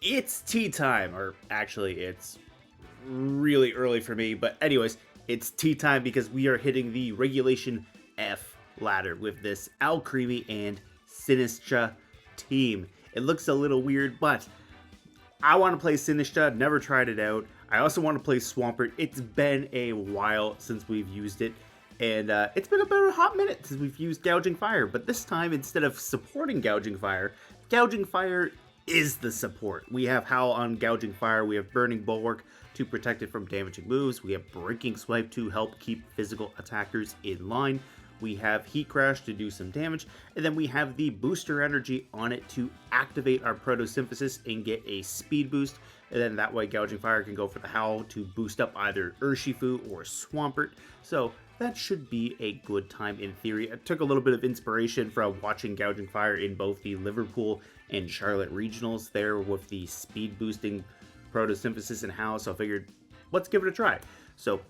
It's tea time, or actually, it's really early for me. But, anyways, it's tea time because we are hitting the Regulation F ladder with this Alcreamie and Sinistcha team. It looks a little weird, but I want to play Sinistcha, never tried it out. I also want to play Swampert. It's been a while since we've used it, and it's been about a hot minute since we've used Gouging Fire. But this time, instead of supporting Gouging Fire is the support. We have Howl on Gouging Fire, we have Burning Bulwark to protect it from damaging moves, we have Breaking Swipe to help keep physical attackers in line, we have Heat Crash to do some damage, and then we have the Booster Energy on it to activate our Photosynthesis and get a speed boost, and then that way Gouging Fire can go for the Howl to boost up either Urshifu or Swampert. So that should be a good time in theory. I took a little bit of inspiration from watching Gouging Fire in both the Liverpool and Charlotte regionals there with the speed boosting Photosynthesis and Howl, so I figured let's give it a try. So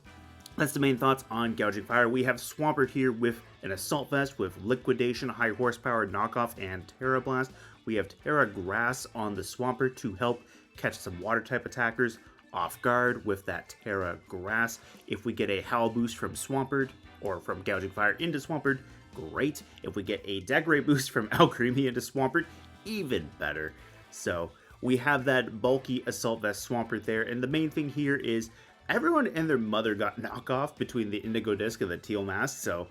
that's the main thoughts on Gouging Fire. We have Swampert here with an Assault Vest with Liquidation, High Horsepower, Knockoff, and Terra Blast. We have Terra Grass on the Swampert to help catch some water type attackers off guard with that Terra Grass. If we get a Howl boost from Swampert, or from Gouging Fire into Swampert, great. If we get a Decorate boost from Alcreamie into Swampert, even better. So we have that bulky Assault Vest Swampert there, and the main thing here is everyone and their mother got knockoff between the Indigo Disc and the Teal Mask, so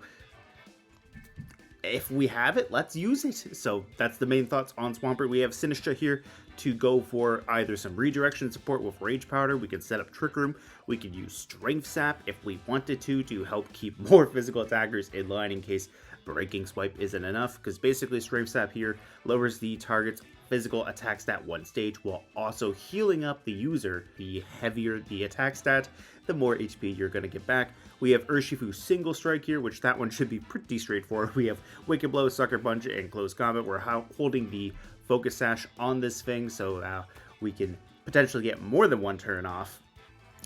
if we have it, let's use it. So that's the main thoughts on Swampert. We have Sinistcha here to go for either some redirection support with Rage Powder. We can set up Trick Room. We could use Strength Sap if we wanted to help keep more physical attackers in line in case Breaking Swipe isn't enough, because basically Strength Sap here lowers the target's physical attack stat one stage while also healing up the user. The heavier the attack stat, the more HP you're going to get back. We have Urshifu-Single Strike here, which that one should be pretty straightforward. We have Wicked Blow, Sucker Punch, and Close Combat. We're holding the Focus Sash on this thing, so we can potentially get more than one turn off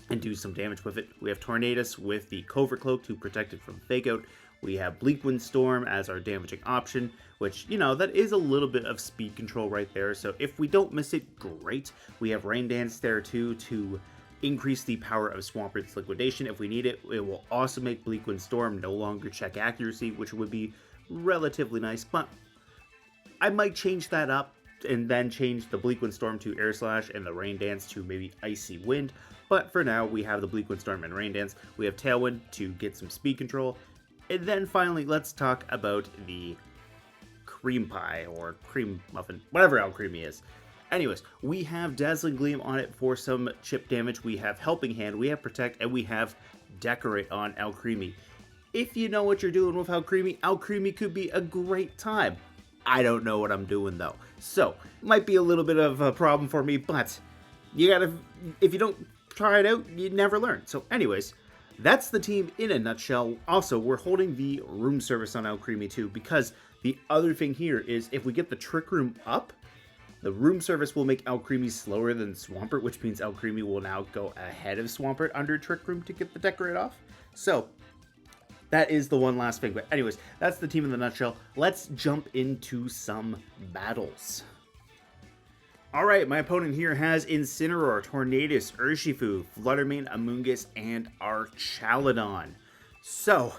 and do some damage with it. We have Tornadus with the Covert Cloak to protect it from Fake Out. We have Bleakwind Storm as our damaging option, which, you know, that is a little bit of speed control right there. So if we don't miss it, great. We have Rain Dance there too to increase the power of Swampert's Liquidation if we need it. It will also make Bleakwind Storm no longer check accuracy, which would be relatively nice, but I might change that up and then change the Bleakwind Storm to Air Slash and the Rain Dance to maybe Icy Wind. But for now, we have the Bleakwind Storm and Rain Dance. We have Tailwind to get some speed control. And then finally, let's talk about the cream pie or cream muffin, whatever Alcreamie is. Anyways, we have Dazzling Gleam on it for some chip damage. We have Helping Hand, we have Protect, and we have Decorate on Alcreamie. If you know what you're doing with Alcreamie could be a great time. I don't know what I'm doing though. So, might be a little bit of a problem for me, but you gotta, if you don't try it out, you never learn. So anyways, that's the team in a nutshell. Also, we're holding the room service on Alcreamie too, because the other thing here is if we get the Trick Room up, the room service will make Alcreamie slower than Swampert, which means Alcreamie will now go ahead of Swampert under Trick Room to get the Decorate off. So that is the one last thing. But anyways, that's the team in the nutshell. Let's jump into some battles. Alright, my opponent here has Incineroar, Tornadus, Urshifu, Fluttermane, Amoonguss, and Archaludon. So,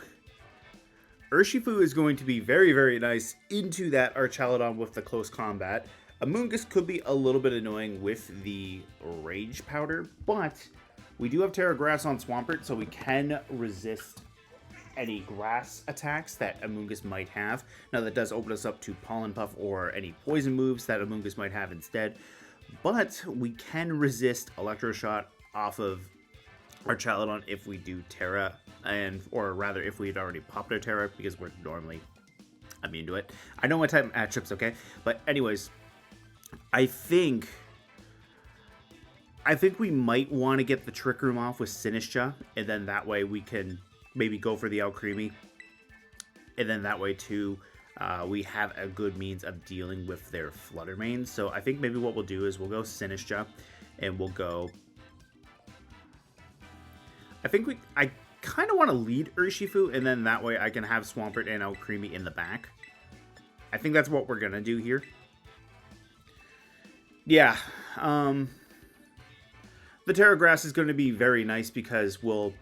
Urshifu is going to be very, very nice into that Archaludon with the close combat. Amoonguss could be a little bit annoying with the Rage Powder, but we do have Terra Grass on Swampert, so we can resist any grass attacks that Amoonguss might have. Now that does open us up to Pollen Puff or any poison moves that Amoonguss might have instead. But we can resist Electro Shot off of Archaludon if we do Terra, or rather if we had already popped our Terra, because we're normally immune to it. I know my type matchups, okay? But anyways, I think we might want to get the Trick Room off with Sinistcha, and then that way we can maybe go for the Alcreamie, and then that way too we have a good means of dealing with their Fluttermane. So I think maybe what we'll do is we'll go Sinistcha, and we'll go, I kind of want to lead Urshifu, and then that way I can have Swampert and Alcreamie in the back. I think that's what we're gonna do here. Yeah, The Terra Grass is going to be very nice because we'll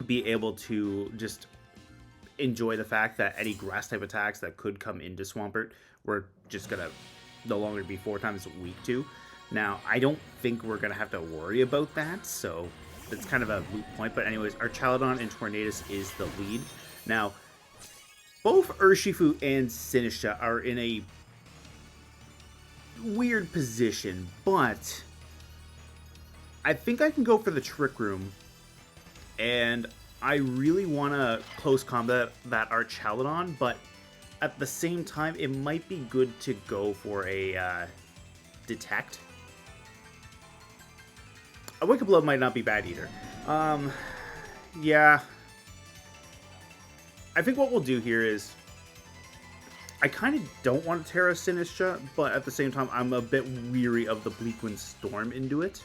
be able to just enjoy the fact that any grass type attacks that could come into Swampert, we're just going to no longer be 4 times weak to. Now, I don't think we're going to have to worry about that, so it's kind of a moot point. But anyways, our Archaludon and Tornadus is the lead. Now, both Urshifu and Sinistcha are in a weird position, but I think I can go for the Trick Room, and I really want to close combat that Archaludon, but at the same time, it might be good to go for a Detect. A Wicked Blow might not be bad either. Yeah. I think what we'll do here is, I kind of don't want to Terra Sinistcha, but at the same time, I'm a bit weary of the Bleakwind Storm into it.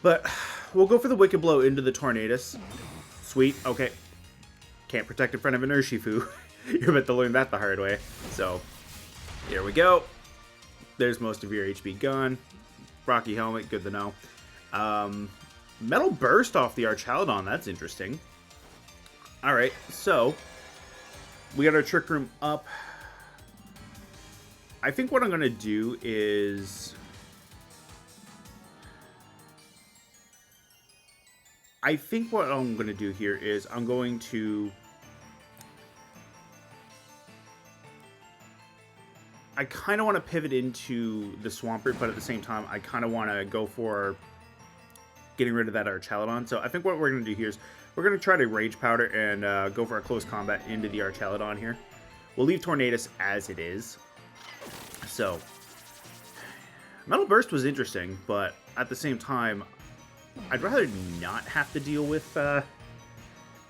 But we'll go for the Wicked Blow into the Tornadus. Sweet, okay. Can't protect in front of an Urshifu. You're about to learn that the hard way. So, here we go. There's most of your HP gone. Rocky Helmet, good to know. Metal Burst off the Archaludon, that's interesting. Alright, so we got our Trick Room up. I think what I'm going to do is, I'm going to, I kind of want to pivot into the Swampert, but at the same time, I kind of want to go for getting rid of that Archaludon. So I think what we're going to do here is, we're going to try to Rage Powder and go for a close combat into the Archaludon here. We'll leave Tornadus as it is. So, Metal Burst was interesting, but at the same time, I'd rather not have to deal with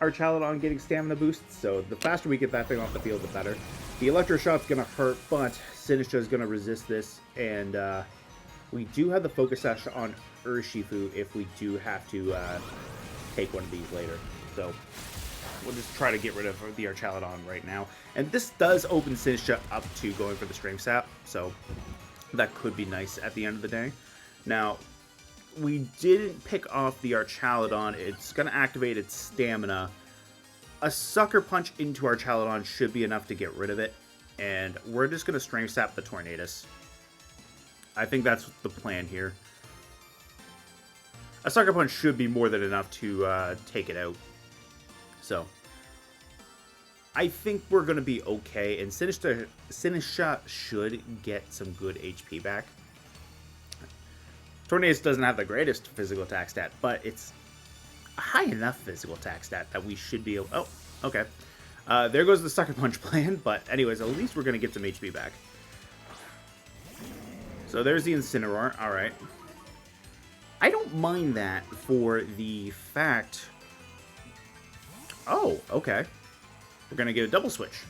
Archaludon getting stamina boosts. So the faster we get that thing off the field, the better. The Electro Shot's going to hurt, but Sinistcha is going to resist this. And we do have the Focus Sash on Urshifu if we do have to take one of these later. So we'll just try to get rid of the Archaludon right now. And this does open Sinistcha up to going for the Strength Sap, so that could be nice at the end of the day. Now, we didn't pick off the Archaludon. It's going to activate its stamina. A Sucker Punch into Archaludon should be enough to get rid of it. And we're just going to Strength Sap the Tornadus. I think that's the plan here. A Sucker Punch should be more than enough to take it out. So, I think we're going to be okay. And Sinistcha should get some good HP back. Tornadus doesn't have the greatest physical attack stat, but it's a high enough physical attack stat that we should be able... Oh, okay. There goes the Sucker Punch plan, but anyways, at least we're going to get some HP back. So there's the Incineroar. Alright. I don't mind that for the fact... Oh, okay. We're going to get a double switch.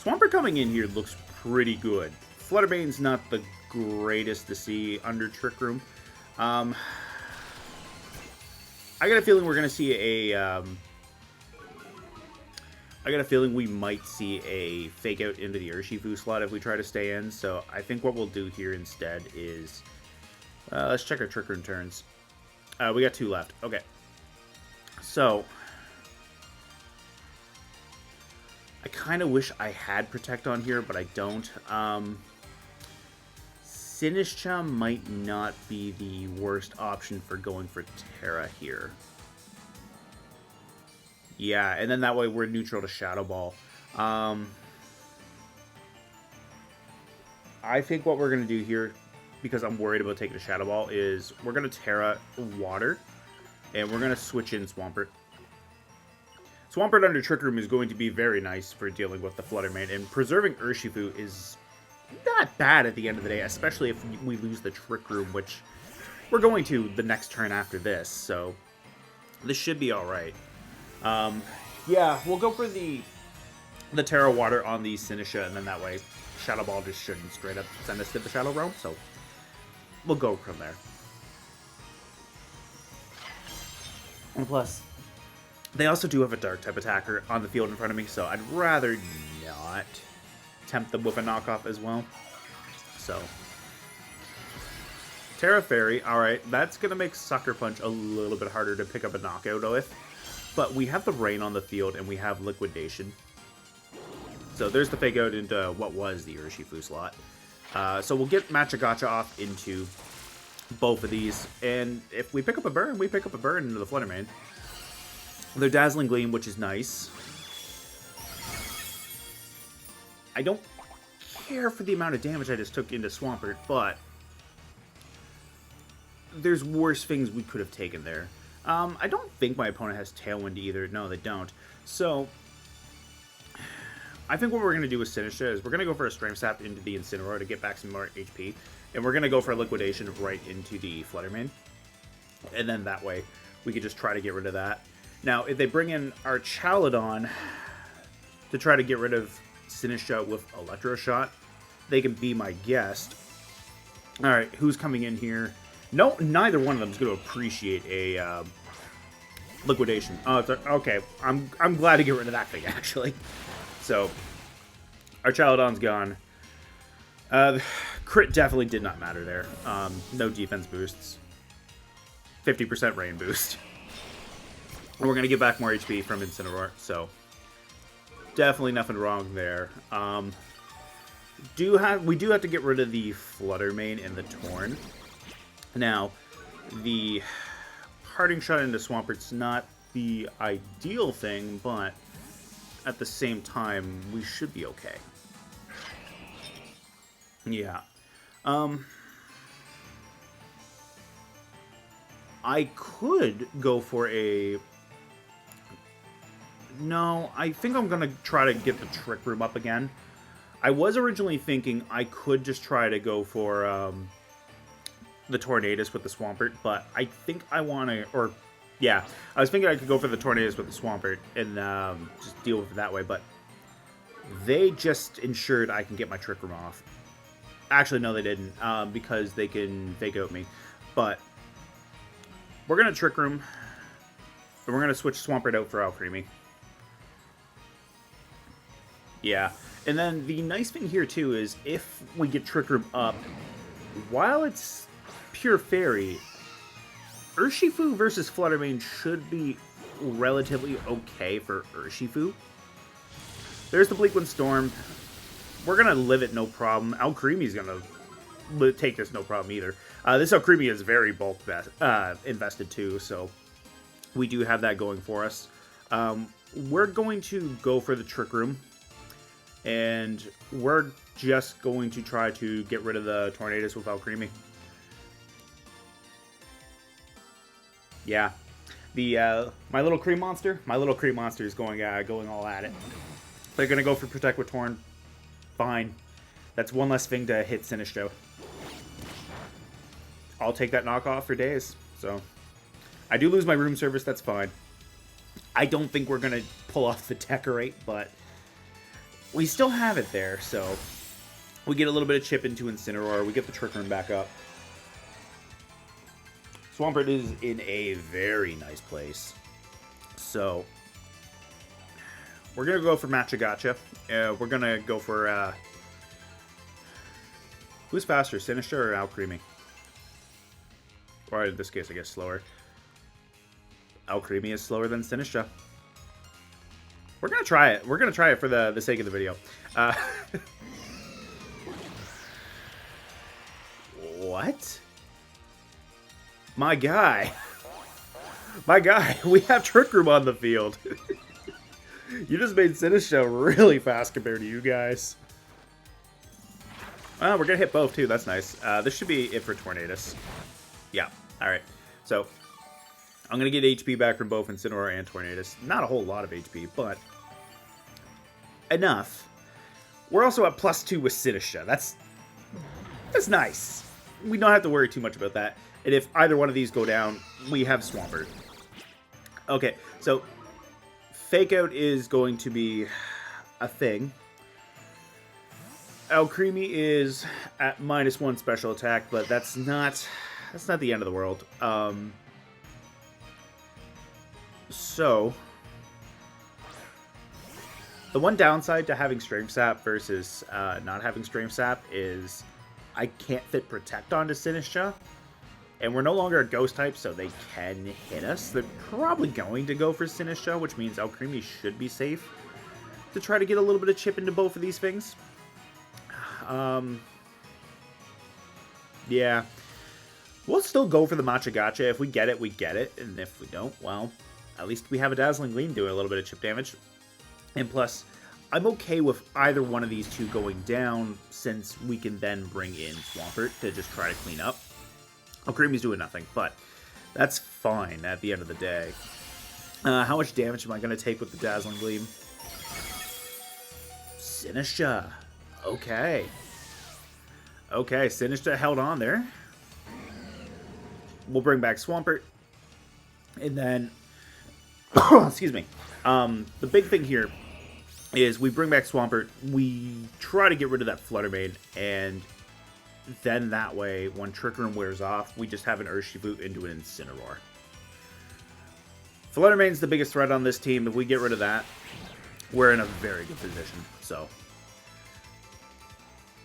Swampert coming in here looks pretty good. Flutterbane's not the greatest to see under Trick Room. I got a feeling we're going to see a... I got a feeling we might see a fake out into the Urshifu slot if we try to stay in. So I think what we'll do here instead is... let's check our Trick Room turns. We got 2 left. Okay. So... I kind of wish I had Protect on here, but I don't. Sinistcha might not be the worst option for going for Terra here. Yeah, and then that way we're neutral to Shadow Ball. I think what we're going to do here, because I'm worried about taking a Shadow Ball, is we're going to Terra Water, and we're going to switch in Swampert. Swampert under Trick Room is going to be very nice for dealing with the Fluttermane, and preserving Urshifu is not bad at the end of the day, especially if we lose the Trick Room, which we're going to the next turn after this, so this should be alright. Yeah, we'll go for the Terra Water on the Sinistcha, and then that way Shadow Ball just shouldn't straight up send us to the Shadow Realm, so we'll go from there. And plus, they also do have a Dark-type attacker on the field in front of me, so I'd rather not tempt them with a knockoff as well. So, Terra Fairy, alright, that's going to make Sucker Punch a little bit harder to pick up a knockout with. But we have the Rain on the field, and we have Liquidation. So there's the fake out into what was the Urshifu slot. So we'll get Machagacha off into both of these. And if we pick up a burn, we pick up a burn into the Flutter Mane. They're Dazzling Gleam, which is nice. I don't care for the amount of damage I just took into Swampert, but there's worse things we could have taken there. I don't think my opponent has Tailwind either. No, they don't. So, I think what we're going to do with Sinistcha is we're going to go for a Strength Sap into the Incineroar to get back some more HP. And we're going to go for a Liquidation right into the Flutter Mane. And then that way, we could just try to get rid of that. Now, if they bring in our Chaladon to try to get rid of Sinistcha with Electro Shot, they can be my guest. Alright, who's coming in here? No, neither one of them is going to appreciate a Liquidation. Oh, it's okay. I'm glad to get rid of that thing, actually. So, our Chaladon's gone. Crit definitely did not matter there. No defense boosts. 50% rain boost. And we're going to get back more HP from Incineroar, so definitely nothing wrong there. We do have to get rid of the Flutter Mane and the Torn. Now, the Parting Shot into Swampert's not the ideal thing, but at the same time, we should be okay. Yeah. I could go for a... No, I think I'm going to try to get the Trick Room up again. I was originally thinking I could just try to go for the Tornadus with the Swampert, but I think I want to... Or, yeah, I was thinking I could go for the Tornadus with the Swampert and just deal with it that way, but they just ensured I can get my Trick Room off. Actually, no, they didn't, because they can fake out me. But we're going to Trick Room, and we're going to switch Swampert out for Alcreamie. Yeah, and then the nice thing here, too, is if we get Trick Room up, while it's pure Fairy, Urshifu versus Flutter Mane should be relatively okay for Urshifu. There's the Bleak Wind Storm. We're going to live it no problem. Alcreamie's going to take this no problem either. This Alcreamie is very bulk invested too, so we do have that going for us. We're going to go for the Trick Room, and we're just going to try to get rid of the Tornadus with Alcreamie. Yeah, my little cream monster is going all at it. They're gonna go for Protect with Torn. Fine, that's one less thing to hit Sinistcha. I'll take that knockoff for days. So I do lose my room service. That's fine. I don't think we're gonna pull off the Decorate, but we still have it there. So we get a little bit of chip into Incineroar. We get the Trick Room back up. Swampert is in a very nice place. So we're going to go for Machagacha. We're going to go for... who's faster, Sinistcha or Alcreamie? Or in this case, I guess slower. Alcreamie is slower than Sinistcha. We're going to try it. We're going to try it for the sake of the video. What? My guy. My guy. We have Trick Room on the field. You just made Sinistcha really fast compared to you guys. Well, we're going to hit both, too. That's nice. This should be it for Tornadus. Yeah. Alright. So, I'm going to get HP back from both Incineroar and Tornadus. Not a whole lot of HP, but enough. We're also at +2 with Sinistcha. That's nice. We don't have to worry too much about that. And if either one of these go down, we have Swampert. Okay, so Fake Out is going to be a thing. Alcreamie is at -1 special attack, but that's not the end of the world. So the one downside to having Strength Sap versus not having Strength Sap is I can't fit Protect onto Sinistcha. And we're no longer a Ghost type, so they can hit us. They're probably going to go for Sinistcha, which means Alcreamie should be safe to try to get a little bit of chip into both of these things. Yeah. We'll still go for the Matcha Gotcha. If we get it, we get it. And if we don't, well, at least we have a Dazzling Gleam doing a little bit of chip damage. And plus, I'm okay with either one of these two going down, since we can then bring in Swampert to just try to clean up. Alcreamie's doing nothing, but that's fine at the end of the day. How much damage am I going to take with the Dazzling Gleam? Sinistcha. Okay. Okay, Sinistcha held on there. We'll bring back Swampert. And then... excuse me. The big thing here is we bring back Swampert. We try to get rid of that Flutter Mane. And then that way, when Trick Room wears off, we just have an Urshifu into an Incineroar. Flutter Mane's the biggest threat on this team. If we get rid of that, we're in a very good position. So,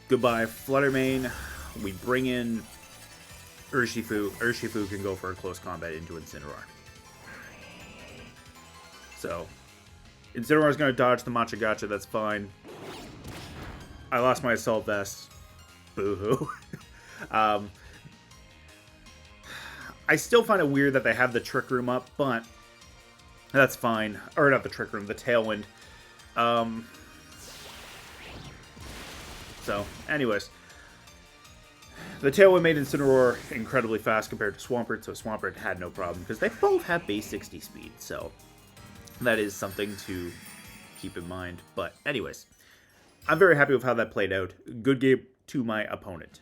goodbye, Flutter Mane. We bring in Urshifu. Urshifu can go for a close combat into Incineroar. So, Incineroar's going to dodge the Matcha Gotcha. That's fine. I lost my Assault Vest. Boo-hoo. I still find it weird that they have the Trick Room up, but that's fine. Or not the Trick Room, the Tailwind. So, anyways. The Tailwind made Incineroar incredibly fast compared to Swampert, so Swampert had no problem, because they both have base 60 speed, so that is something to keep in mind. But anyways, I'm very happy with how that played out. Good game to my opponent.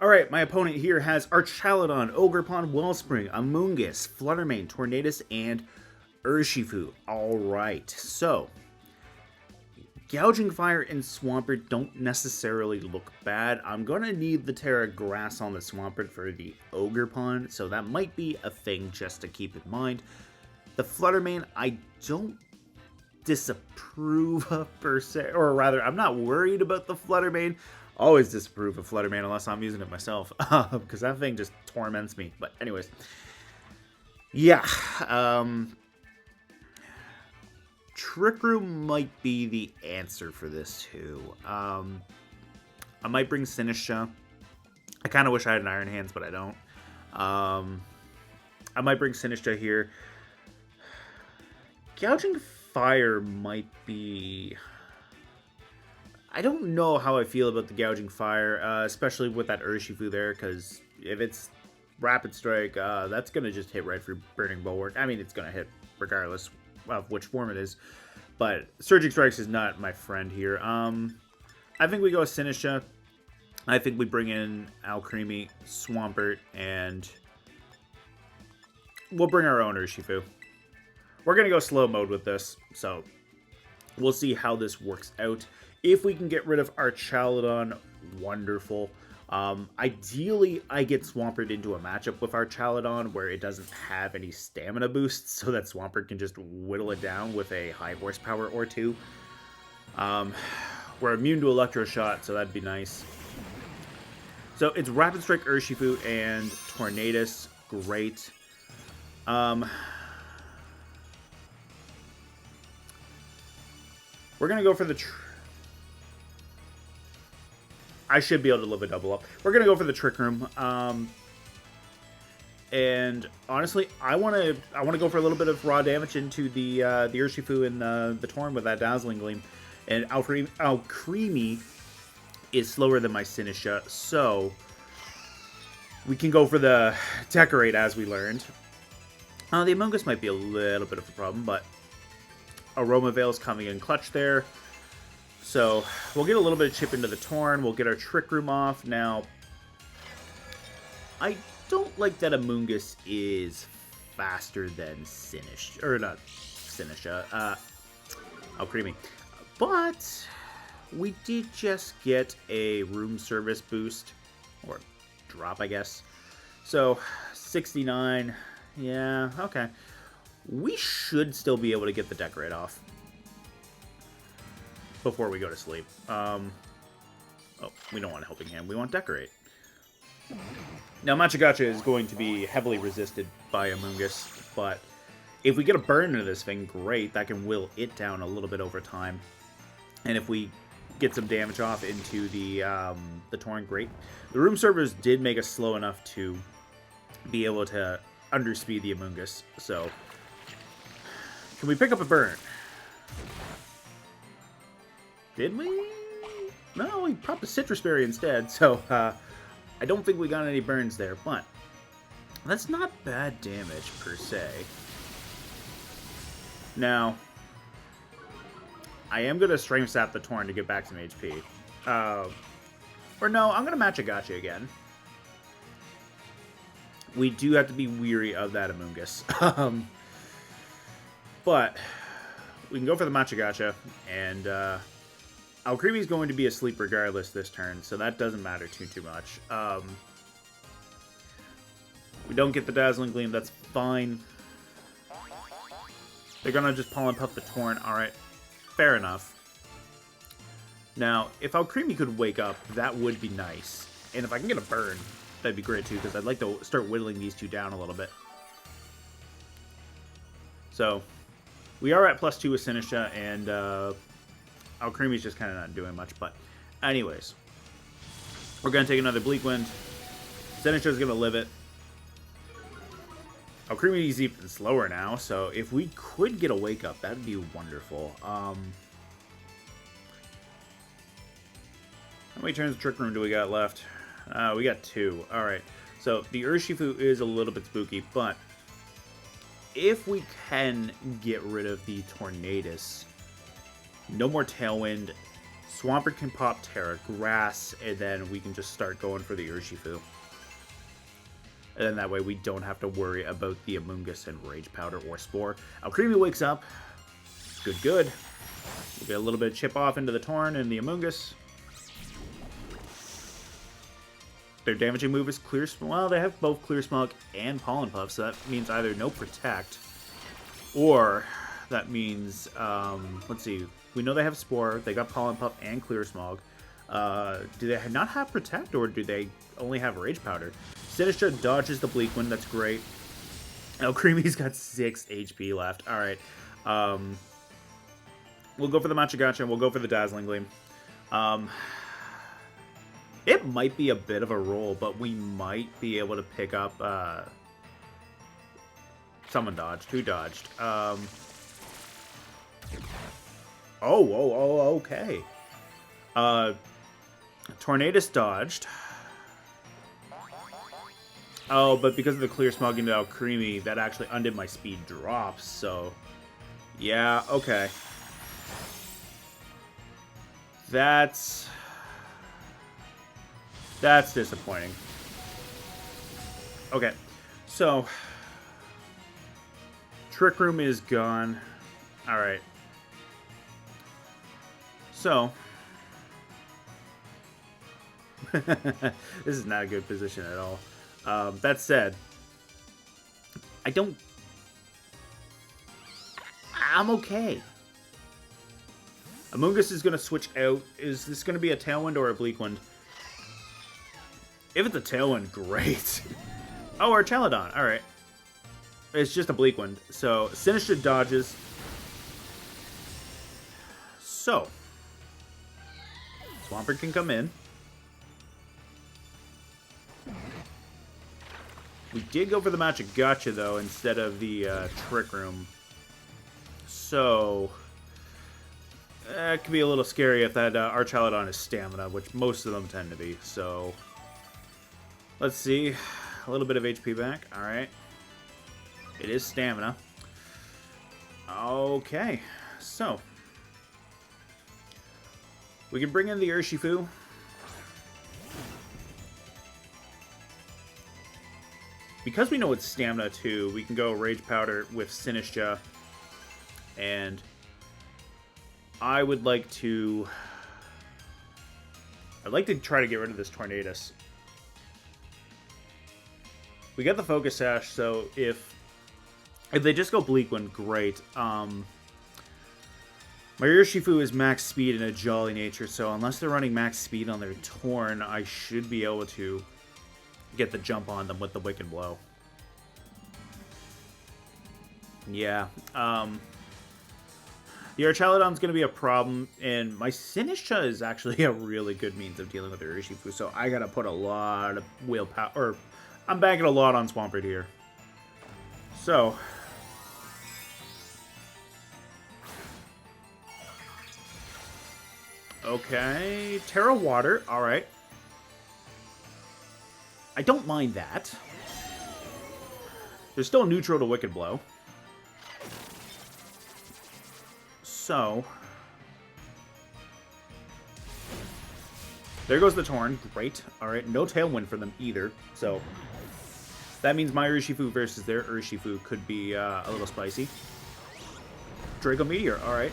Alright, my opponent here has Archaludon, Ogerpon, Wellspring, Amoonguss, Flutter Mane, Tornadus, and Urshifu. Alright, so Gouging Fire and Swampert don't necessarily look bad. I'm going to need the Terra Grass on the Swampert for the Ogerpon, so that might be a thing just to keep in mind. The Flutter Mane, I don't disapprove of per se, or rather, I'm not worried about the Flutter Mane. Always disapprove of Flutter Mane unless I'm using it myself, because that thing just torments me. But anyways, yeah, Trick Room might be the answer for this too. I might bring Sinistcha. I kind of wish I had an Iron Hands, but I don't. I might bring Sinistcha here. Gouging Fire might be... I don't know how I feel about the Gouging Fire, especially with that Urshifu there, because if it's Rapid Strike, that's going to just hit right through Burning Bulwark. I mean, it's going to hit regardless of which form it is, but Surging Strikes is not my friend here. I think we go with Sinistcha. I think we bring in Alcreamie, Swampert, and we'll bring our own Urshifu. We're going to go slow mode with this, so we'll see how this works out. If we can get rid of Archaludon, wonderful. Ideally, I get Swampert into a matchup with Archaludon where it doesn't have any stamina boosts, so that Swampert can just whittle it down with a high horsepower or two. We're immune to Electro Shot, so that'd be nice. So it's Rapid Strike Urshifu and Tornadus. Great. We're going to go for the... I should be able to live a double up. We're going to go for the Trick Room. And honestly, I want to go for a little bit of raw damage into the Urshifu and the Torn with that Dazzling Gleam. And Alcreamie is slower than my Sinistcha, so we can go for the Decorate as we learned. The Amoonguss might be a little bit of a problem, but Aroma Veil's coming in clutch there. So we'll get a little bit of chip into the Torn. We'll get our Trick Room off. Now, I don't like that Amoonguss is faster than Sinistcha, or not Sinistcha, Alcreamie. But we did just get a room service boost, or drop, I guess. So 69, yeah, okay. We should still be able to get the Decorate off before we go to sleep. Oh, we don't want Helping Hand. We want Decorate. Now, Machagacha is going to be heavily resisted by Amoonguss, but if we get a burn into this thing, great. That can will it down a little bit over time. And if we get some damage off into the Torn, great. The room servers did make us slow enough to be able to underspeed the Amoonguss. So, can we pick up a burn? Did we? No, we popped a Citrus Berry instead, so I don't think we got any burns there, but that's not bad damage, per se. Now, I am going to Strength Sap the Torn to get back some HP. Or no, I'm going to Machagacha again. We do have to be weary of that Amoonguss. But we can go for the Machagacha, and Alcreamie is going to be asleep regardless this turn, so that doesn't matter too much. We don't get the Dazzling Gleam, that's fine. They're going to just Pollen Puff the Torn, alright. Fair enough. Now, if Alcreamie could wake up, that would be nice. And if I can get a burn, that'd be great too, because I'd like to start whittling these two down a little bit. So, we are at +2 with Sinistcha, and Alcreamie's just kind of not doing much. But, anyways, we're going to take another Bleak Wind. Sinistcha's going to live it. Alcreamie's even slower now, so if we could get a Wake Up, that'd be wonderful. How many turns of Trick Room do we got left? We got 2. Alright, so the Urshifu is a little bit spooky, but if we can get rid of the Tornadus, no more Tailwind, Swampert can pop Terra Grass, and then we can just start going for the Urshifu. And then that way we don't have to worry about the Amoonguss and Rage Powder or Spore. Alcreamie wakes up. Good. We'll get a little bit of chip off into the Torn and the Amoonguss. Their damaging move is Clear Smog. Well, they have both Clear Smog and Pollen Puff, so that means either no Protect, or that means, let's see, we know they have Spore, they got Pollen Puff and Clear Smog. Do they not have Protect, or do they only have Rage Powder? Sinistcha dodges the Bleak Wind, that's great. Alcreamie's got 6 HP left. Alright. We'll go for the Machagacha, and we'll go for the Dazzling Gleam. It might be a bit of a roll, but we might be able to pick up, someone dodged. Who dodged? Okay. Tornadus dodged. Oh, but because of the Clear Smog into Alcreamie, that actually undid my speed drops, so... Yeah, okay. That's disappointing. Okay, so... Trick Room is gone. Alright. So... this is not a good position at all. That said, I'm okay. Amoonguss is going to switch out. Is this going to be a Tailwind or a Bleak Wind? If it's a Tailwind, great. Oh, or Chaladon. Alright. It's just a Bleak Wind. So, Sinistcha dodges. So, Swampert can come in. We did go for the Machagacha, though, instead of the Trick Room. So, it could be a little scary if that Archaladon is Stamina, which most of them tend to be. So, let's see. A little bit of HP back. Alright. It is Stamina. Okay. So, we can bring in the Urshifu. Because we know it's Stamina too, we can go Rage Powder with Sinistcha. And I'd like to try to get rid of this Tornadus. We got the Focus Sash, so if they just go Bleak Wind, great. My Urshifu is max speed and a Jolly Nature, so unless they're running max speed on their Torn, I should be able to get the jump on them with the Wicked Blow. Yeah. The Archaludon's going to be a problem, and my Sinistcha is actually a really good means of dealing with the Urshifu, so I got to put a lot of willpower, or I'm banking a lot on Swampert here. So, okay, Terra Water, alright. I don't mind that. There's still neutral to Wicked Blow. So, there goes the Torn. Great. Alright, no Tailwind for them either. So, that means my Urshifu versus their Urshifu could be a little spicy. Draco Meteor, alright.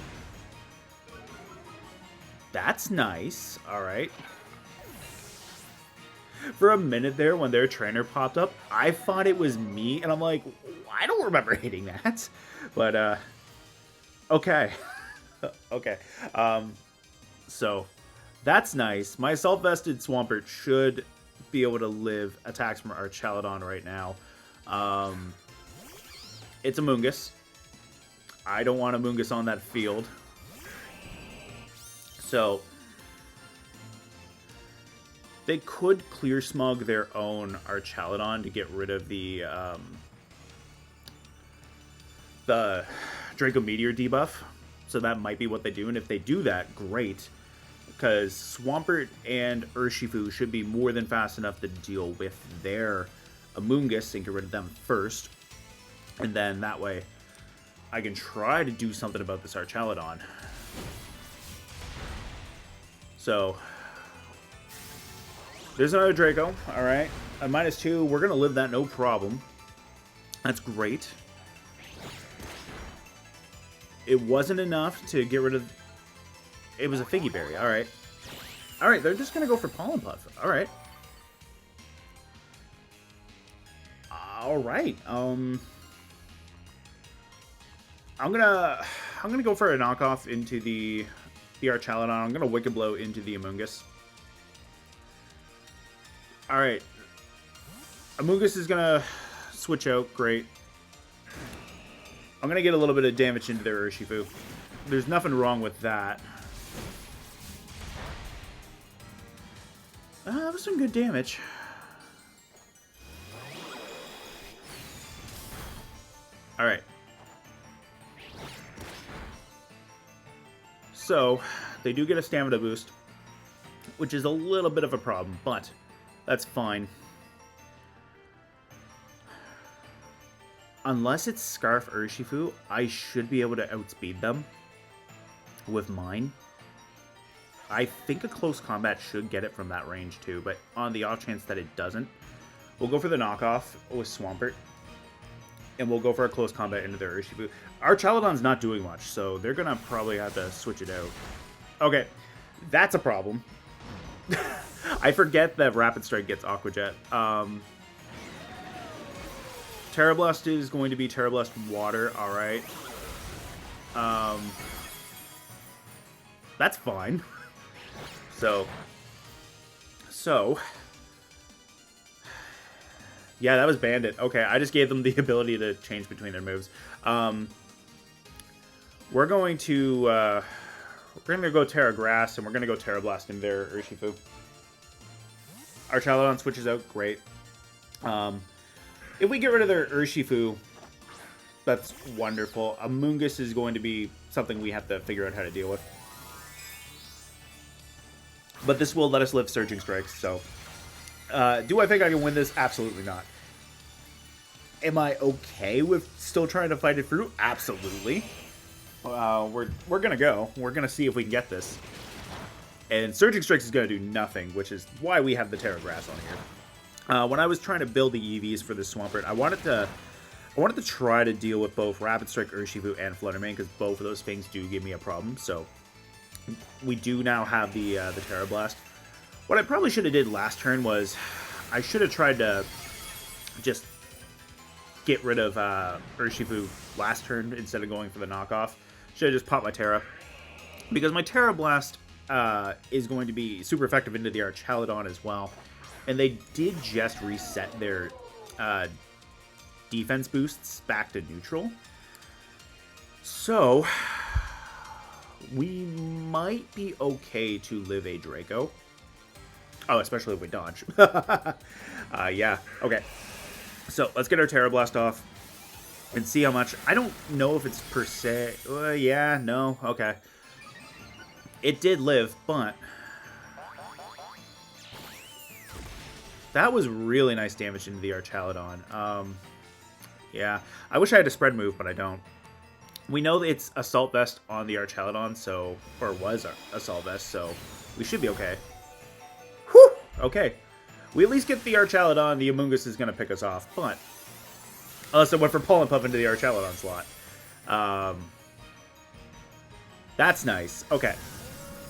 That's nice. Alright. For a minute there, when their trainer popped up, I thought it was me, and I'm like, I don't remember hitting that. But, okay. Okay. So, that's nice. My Assault-Vested Swampert should be able to live attacks from Archaludon right now. It's a Mungus. I don't want a Mungus on that field. So, they could Clear Smog their own Archaludon to get rid of the Draco Meteor debuff. So that might be what they do, and if they do that, great. Because Swampert and Urshifu should be more than fast enough to deal with their Amoonguss and get rid of them first. And then that way, I can try to do something about this Archaludon. So, there's another Draco, alright. A -2, we're going to live that no problem. That's great. It wasn't enough to get rid of... It was a Figgy Berry, alright. Alright, they're just going to go for Pollen Puff, alright. Alright, I'm gonna go for a knockoff into the Archaludon. I'm gonna Wicked Blow into the Amoonguss. Alright. Amoonguss is gonna switch out, great. I'm gonna get a little bit of damage into their Urshifu. There's nothing wrong with that. That was some good damage. Alright. So, they do get a stamina boost, which is a little bit of a problem, but that's fine. Unless it's Scarf Urshifu, I should be able to outspeed them with mine. I think a close combat should get it from that range too, but on the off chance that it doesn't, we'll go for the knockoff with Swampert, and we'll go for a close combat into their Urshifu. Archaludon's not doing much, so they're going to probably have to switch it out. Okay, that's a problem. I forget that Rapid Strike gets Aqua Jet. Terra Blast is going to be Terra Blast Water, alright. That's fine. So, yeah, that was Bandit. Okay, I just gave them the ability to change between their moves. We're going to go Terra Grass, and we're going to go Terra Blast in their Urshifu. Archaludon switches out, great. If we get rid of their Urshifu, that's wonderful. Amoonguss is going to be something we have to figure out how to deal with. But this will let us live Surging Strikes, so... do I think I can win this? Absolutely not. Am I okay with still trying to fight it through? Absolutely. We're gonna go. We're gonna see if we can get this. And Surging Strikes is gonna do nothing, which is why we have the Terra Grass on here. When I was trying to build the EVs for the Swampert, I wanted to try to deal with both Rapid Strike Urshifu and Fluttermane, because both of those things do give me a problem. So we do now have the Terra Blast. What I probably should have did last turn was I should have tried to just get rid of Urshifu last turn instead of going for the knockoff. Should have just popped my Terra, because my Terra Blast is going to be super effective into the Archaludon as well. And they did just reset their defense boosts back to neutral. So, we might be okay to live a Draco. Oh, especially if we dodge. Yeah, okay. So, let's get our Terra Blast off and see how much. I don't know if it's per se. Yeah, no, okay. It did live, but that was really nice damage into the Archaludon. Yeah, I wish I had a spread move, but I don't. We know that it's Assault Vest on the Archaludon, so, or was Assault Vest, so we should be okay. Whew! Okay. We at least get the Archaludon, the Amoonguss is going to pick us off, but unless it went for Pollen Puff into the Archaludon slot. That's nice. Okay.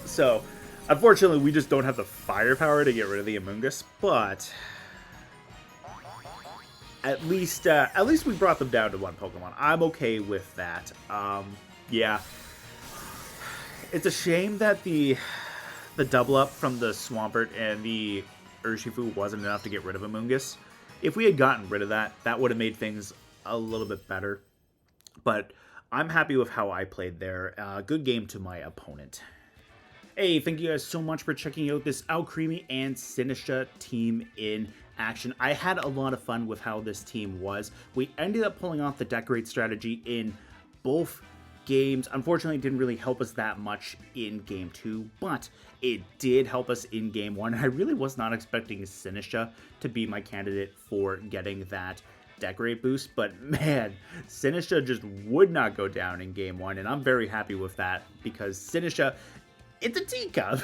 So, unfortunately, we just don't have the firepower to get rid of the Amoonguss, but at least we brought them down to one Pokemon. I'm okay with that. Yeah. It's a shame that the double up from the Swampert and the Urshifu wasn't enough to get rid of Amoonguss. If we had gotten rid of that, that would have made things a little bit better. But I'm happy with how I played there. Good game to my opponent. Hey, thank you guys so much for checking out this Alcreamie and Sinistcha team in action. I had a lot of fun with how this team was. We ended up pulling off the Decorate strategy in both games. Unfortunately, it didn't really help us that much in Game 2, but it did help us in Game 1. I really was not expecting Sinistcha to be my candidate for getting that Decorate boost, but man, Sinistcha just would not go down in Game 1, and I'm very happy with that because Sinistcha, it's a teacup.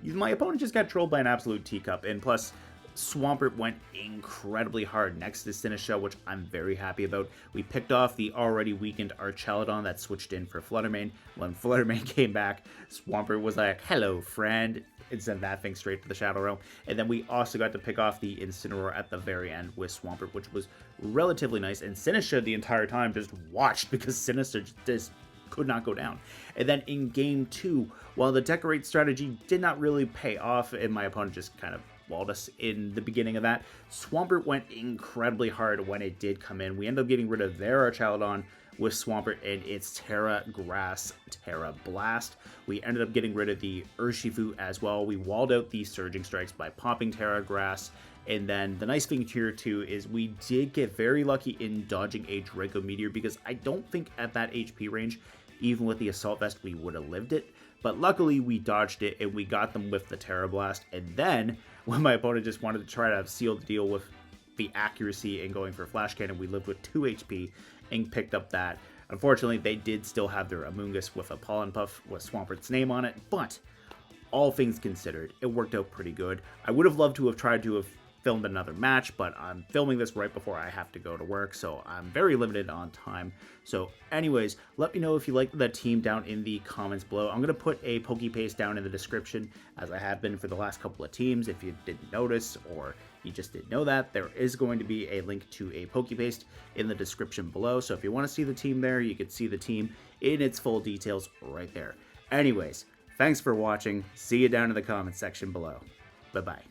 My opponent just got trolled by an absolute teacup, and plus Swampert went incredibly hard next to Sinistcha, which I'm very happy about. We picked off the already weakened Archaludon that switched in for Fluttermane. When Fluttermane came back, Swampert was like, hello, friend, and sent that thing straight to the Shadow Realm. And then we also got to pick off the Incineroar at the very end with Swampert, which was relatively nice. And Sinistcha the entire time just watched because Sinistcha just could not go down. And then in Game 2, while the Decorate strategy did not really pay off, and my opponent just kind of walled us in the beginning of that, Swampert went incredibly hard when it did come in. We ended up getting rid of their Archaludon with Swampert and its Terra Grass, Terra Blast. We ended up getting rid of the Urshifu as well. We walled out the Surging Strikes by popping Terra Grass. And then the nice thing here too is we did get very lucky in dodging a Draco Meteor because I don't think at that HP range, even with the Assault Vest, we would have lived it. But luckily we dodged it and we got them with the Terra Blast. And then when my opponent just wanted to try to seal the deal with the accuracy and going for Flash Cannon, we lived with 2 HP and picked up that. Unfortunately, they did still have their Amoonguss with a Pollen Puff with Swampert's name on it, but all things considered, it worked out pretty good. I would have loved to have tried to have filmed another match, but I'm filming this right before I have to go to work, so I'm very limited on time. So anyways, let me know if you like the team down in the comments below. I'm going to put a poképaste down in the description, as I have been for the last couple of teams. If you didn't notice, or you just didn't know that, there is going to be a link to a poképaste in the description below. So if you want to see the team there, you can see the team in its full details right there. Anyways, thanks for watching. See you down in the comments section below. Bye-bye.